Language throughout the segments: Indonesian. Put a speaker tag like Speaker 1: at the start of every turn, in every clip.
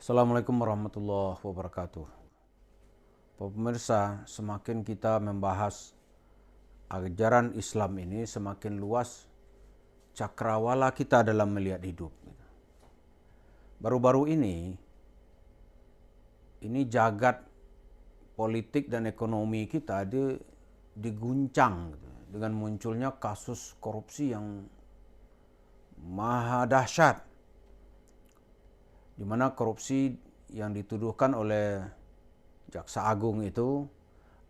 Speaker 1: Assalamualaikum warahmatullahi wabarakatuh. Pemirsa, semakin kita membahas ajaran Islam ini, semakin luas cakrawala kita dalam melihat hidup. Baru-baru ini jagat politik dan ekonomi kita diguncang dengan munculnya kasus korupsi yang maha dahsyat, di mana korupsi yang dituduhkan oleh Jaksa Agung itu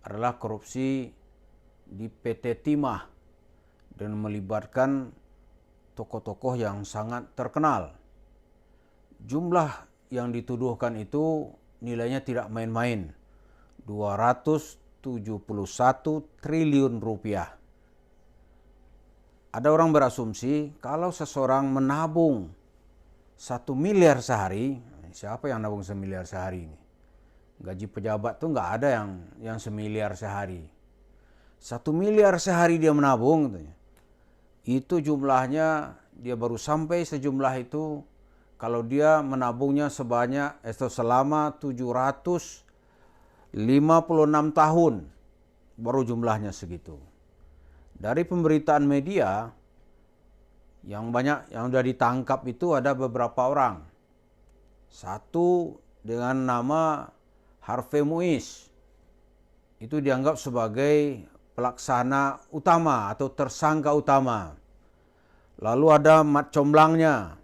Speaker 1: adalah korupsi di PT Timah dan melibatkan tokoh-tokoh yang sangat terkenal. Jumlah yang dituduhkan itu nilainya tidak main-main, 271 triliun rupiah. Ada orang berasumsi kalau seseorang menabung 1 miliar sehari, siapa yang nabung 1 miliar sehari ini? Gaji pejabat tuh nggak ada yang 1 miliar sehari. 1 miliar sehari dia menabung, katanya. Itu jumlahnya dia baru sampai sejumlah itu kalau dia menabungnya selama 756 tahun, baru jumlahnya segitu. Dari pemberitaan media, yang banyak yang sudah ditangkap itu ada beberapa orang. Satu dengan nama Harvey Muiz, itu dianggap sebagai pelaksana utama atau tersangka utama. Lalu ada mat comblangnya,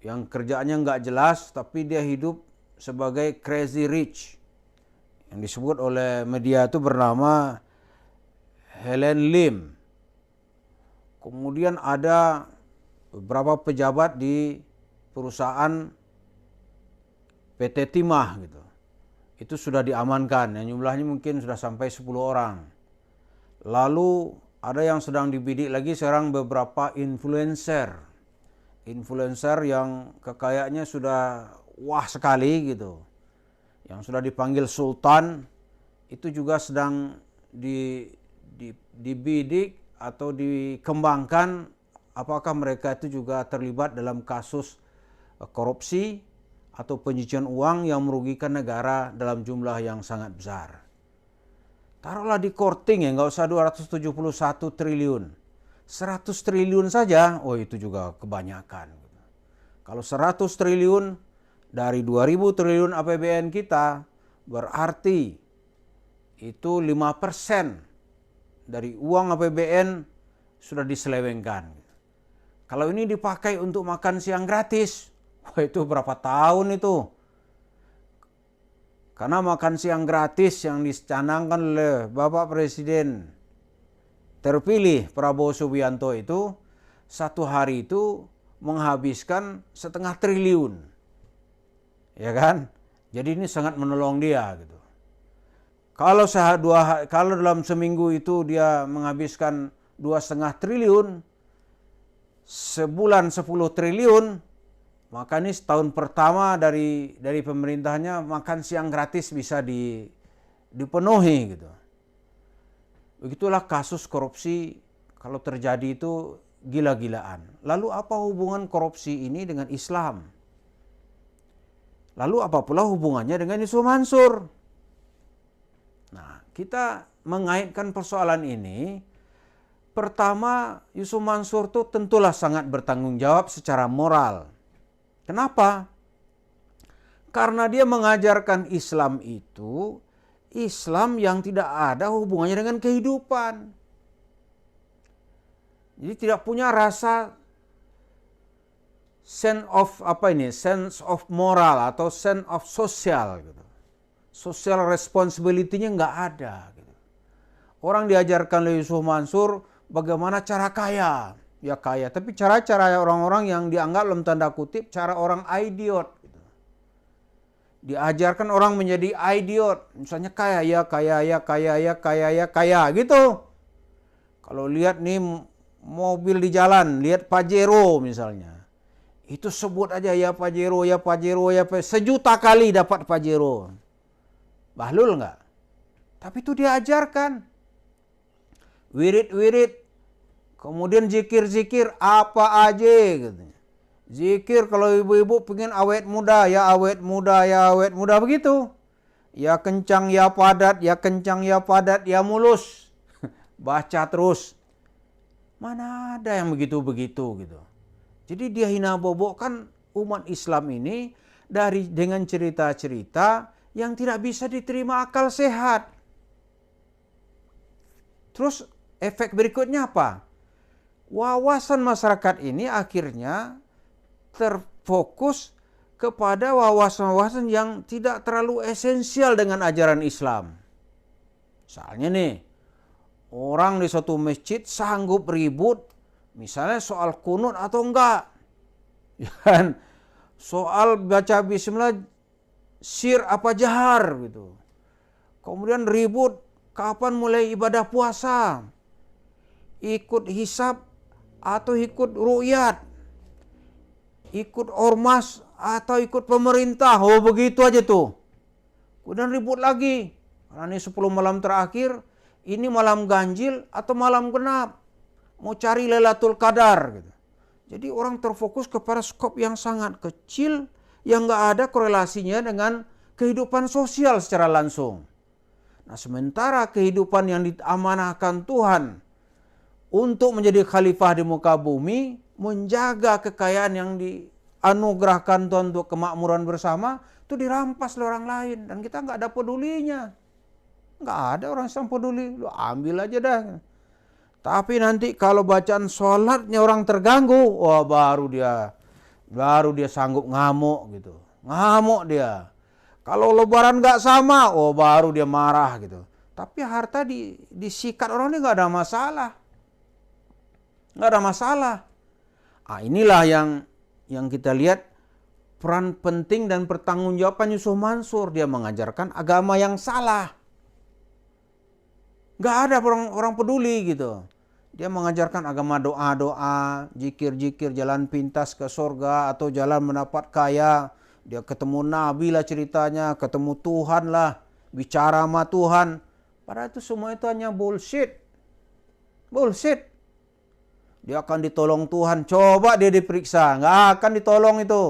Speaker 1: yang kerjaannya nggak jelas tapi dia hidup sebagai crazy rich, yang disebut oleh media itu bernama Helen Lim. Kemudian ada beberapa pejabat di perusahaan PT Timah gitu. Itu sudah diamankan, yang jumlahnya mungkin sudah sampai 10 orang. Lalu ada yang sedang dibidik lagi sekarang beberapa influencer. Influencer yang kekayaannya sudah wah sekali gitu. Yang sudah dipanggil Sultan, itu juga sedang dibidik atau dikembangkan apakah mereka itu juga terlibat dalam kasus korupsi atau pencucian uang yang merugikan negara dalam jumlah yang sangat besar. Taruhlah di korting ya, nggak usah 271 triliun. 100 triliun saja, oh itu juga kebanyakan. Kalau 100 triliun dari 2000 triliun APBN kita, berarti itu 5% dari uang APBN sudah diselewengkan. Kalau ini dipakai untuk makan siang gratis, wah itu berapa tahun itu? Karena makan siang gratis yang dicanangkan oleh Bapak Presiden terpilih Prabowo Subianto itu, satu hari itu menghabiskan 0,5 triliun. Ya kan? Jadi ini sangat menolong dia gitu. Kalau dalam seminggu itu dia menghabiskan 2,5 triliun, sebulan 10 triliun, maka ini setahun pertama dari pemerintahnya makan siang gratis bisa dipenuhi gitu. Begitulah kasus korupsi kalau terjadi itu gila-gilaan. Lalu apa hubungan korupsi ini dengan Islam? Lalu apa pula hubungannya dengan Yusuf Mansur? Nah, kita mengaitkan persoalan ini. Pertama, Yusuf Mansur itu tentulah sangat bertanggung jawab secara moral. Kenapa? Karena dia mengajarkan Islam itu, Islam yang tidak ada hubungannya dengan kehidupan. Jadi tidak punya rasa sense of moral atau sense of social gitu. Social responsibility-nya nggak ada. Gitu. Orang diajarkan oleh Yusuf Mansur bagaimana cara kaya. Ya kaya, tapi cara-cara orang-orang yang dianggap dalam tanda kutip cara orang idiot. Gitu. Diajarkan orang menjadi idiot. Misalnya kaya gitu. Kalau lihat nih mobil di jalan, lihat Pajero misalnya. Itu sebut aja ya Pajero. 1 juta kali dapat Pajero. Bahlul enggak? Tapi itu dia ajarkan. Wirid-wirid, kemudian zikir-zikir apa aja gitu. Zikir kalau ibu-ibu pengen awet muda, ya awet muda, ya awet muda begitu. Ya kencang, ya padat, ya kencang, ya padat, ya mulus. Baca terus. Mana ada yang begitu-begitu gitu. Jadi dia hina bobokkan umat Islam ini dengan cerita-cerita yang tidak bisa diterima akal sehat. Terus efek berikutnya apa? Wawasan masyarakat ini akhirnya terfokus kepada wawasan-wawasan yang tidak terlalu esensial dengan ajaran Islam. Misalnya nih, orang di suatu masjid sanggup ribut, misalnya soal kunut atau enggak. Dan soal baca bismillah sir apa jahar gitu. Kemudian ribut kapan mulai ibadah puasa. Ikut hisab atau ikut ru'yat. Ikut ormas atau ikut pemerintah. Oh begitu aja tuh. Kemudian ribut lagi. Karena ini 10 malam terakhir, ini malam ganjil atau malam genap. Mau cari Lailatul Qadar gitu. Jadi orang terfokus kepada skop yang sangat kecil yang nggak ada korelasinya dengan kehidupan sosial secara langsung. Nah sementara kehidupan yang diamanahkan Tuhan untuk menjadi khalifah di muka bumi, menjaga kekayaan yang dianugerahkan Tuhan untuk kemakmuran bersama, itu dirampas oleh orang lain. Dan kita nggak ada pedulinya. Nggak ada orang yang peduli, lu ambil aja dah. Tapi nanti kalau bacaan sholatnya orang terganggu, wah baru dia sanggup ngamuk gitu. Ngamuk dia. Kalau lebaran nggak sama, oh baru dia marah gitu. Tapi harta disikat orang ini nggak ada masalah. Nggak ada masalah. Inilah yang kita lihat peran penting dan pertanggungjawaban Yusuf Mansur. Dia mengajarkan agama yang salah. Nggak ada orang peduli gitu. Dia mengajarkan agama doa-doa, jikir-jikir, jalan pintas ke surga atau jalan mendapat kaya. Dia ketemu Nabi lah ceritanya, ketemu Tuhan lah, bicara sama Tuhan. Padahal itu semua itu hanya bullshit. Bullshit. Dia akan ditolong Tuhan. Coba dia diperiksa. Nggak akan ditolong itu.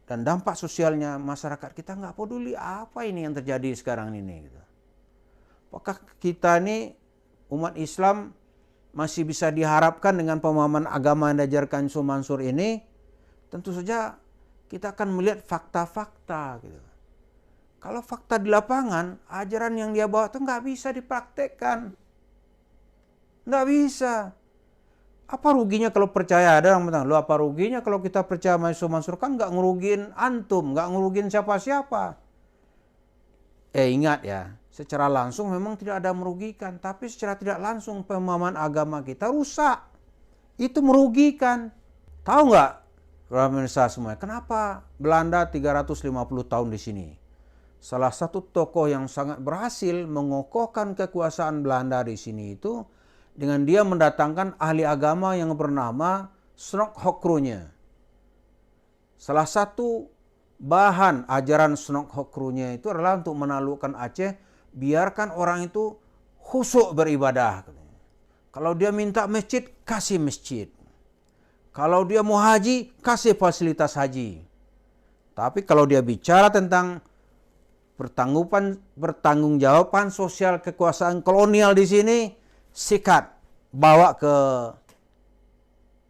Speaker 1: Dan dampak sosialnya masyarakat kita nggak peduli. Apa ini yang terjadi sekarang ini? Gitu. Apakah kita ini umat Islam masih bisa diharapkan dengan pemahaman agama yang diajarkan Yusuf Mansur ini? Tentu saja kita akan melihat fakta-fakta. Gitu. Kalau fakta di lapangan, ajaran yang dia bawa itu nggak bisa dipraktekkan. Nggak bisa. Apa ruginya kalau percaya? Ada orang bilang, lu apa ruginya kalau kita percaya sama Yusuf Mansur? Kan nggak ngerugiin antum, nggak ngerugiin siapa-siapa. Ingat ya, secara langsung memang tidak ada merugikan. Tapi secara tidak langsung pemahaman agama kita rusak. Itu merugikan. Tahu nggak, pemirsa semua, kenapa Belanda 350 tahun di sini? Salah satu tokoh yang sangat berhasil mengokohkan kekuasaan Belanda di sini itu dengan dia mendatangkan ahli agama yang bernama Snok Hokrunya. Salah satu bahan ajaran Snok Hokrunya itu adalah untuk menaklukkan Aceh, biarkan orang itu khusyuk beribadah. Kalau dia minta masjid, kasih masjid. Kalau dia mau haji, kasih fasilitas haji. Tapi kalau dia bicara tentang pertanggungjawaban sosial kekuasaan kolonial di sini, sikat, bawa ke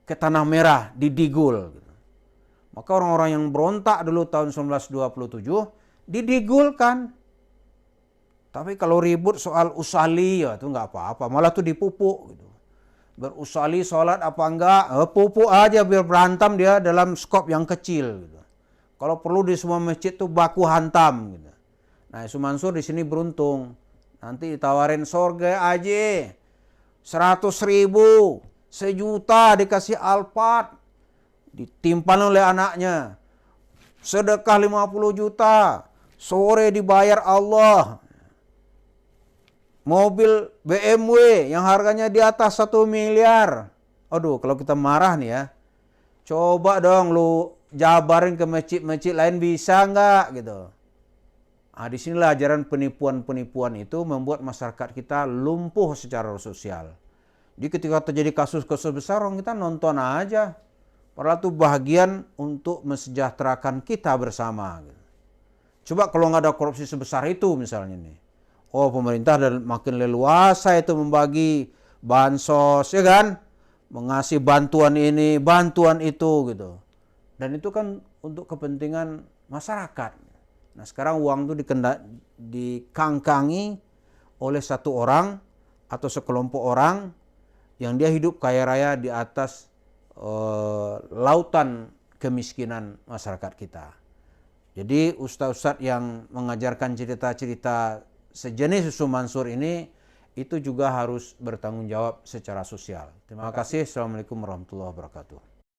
Speaker 1: Tanah Merah, didigul. Maka orang-orang yang berontak dulu tahun 1927 didigulkan. Tapi kalau ribut soal usali ya itu nggak apa-apa, malah tuh dipupuk. Gitu. Berusali sholat apa enggak, pupuk aja biar berantem dia dalam skop yang kecil. Gitu. Kalau perlu di semua masjid tuh baku hantam. Gitu. Nah Yusuf Mansur di sini beruntung, nanti ditawarin sorga aja. 100.000, 1 juta dikasih Alphard, ditimpan oleh anaknya. Sedekah 50 juta, sore dibayar Allah. Mobil BMW yang harganya di atas 1 miliar. Aduh, kalau kita marah nih ya, coba dong lu jabarin ke masjid-masjid lain bisa nggak gitu. Disinilah ajaran penipuan-penipuan itu membuat masyarakat kita lumpuh secara sosial. Jadi ketika terjadi kasus-kasus besar, orang kita nonton aja. Padahal itu bahagian untuk mensejahterakan kita bersama. Coba kalau nggak ada korupsi sebesar itu misalnya nih. Oh, pemerintah dan makin leluasa itu membagi bansos, ya kan? Mengasih bantuan ini, bantuan itu gitu. Dan itu kan untuk kepentingan masyarakat. Nah, sekarang uang itu dikangkangi oleh satu orang atau sekelompok orang yang dia hidup kaya raya di atas lautan kemiskinan masyarakat kita. Jadi ustadz-ustadz yang mengajarkan cerita-cerita sejenis Susu Mansur ini itu juga harus bertanggung jawab secara sosial. Terima kasih. Assalamualaikum warahmatullahi wabarakatuh.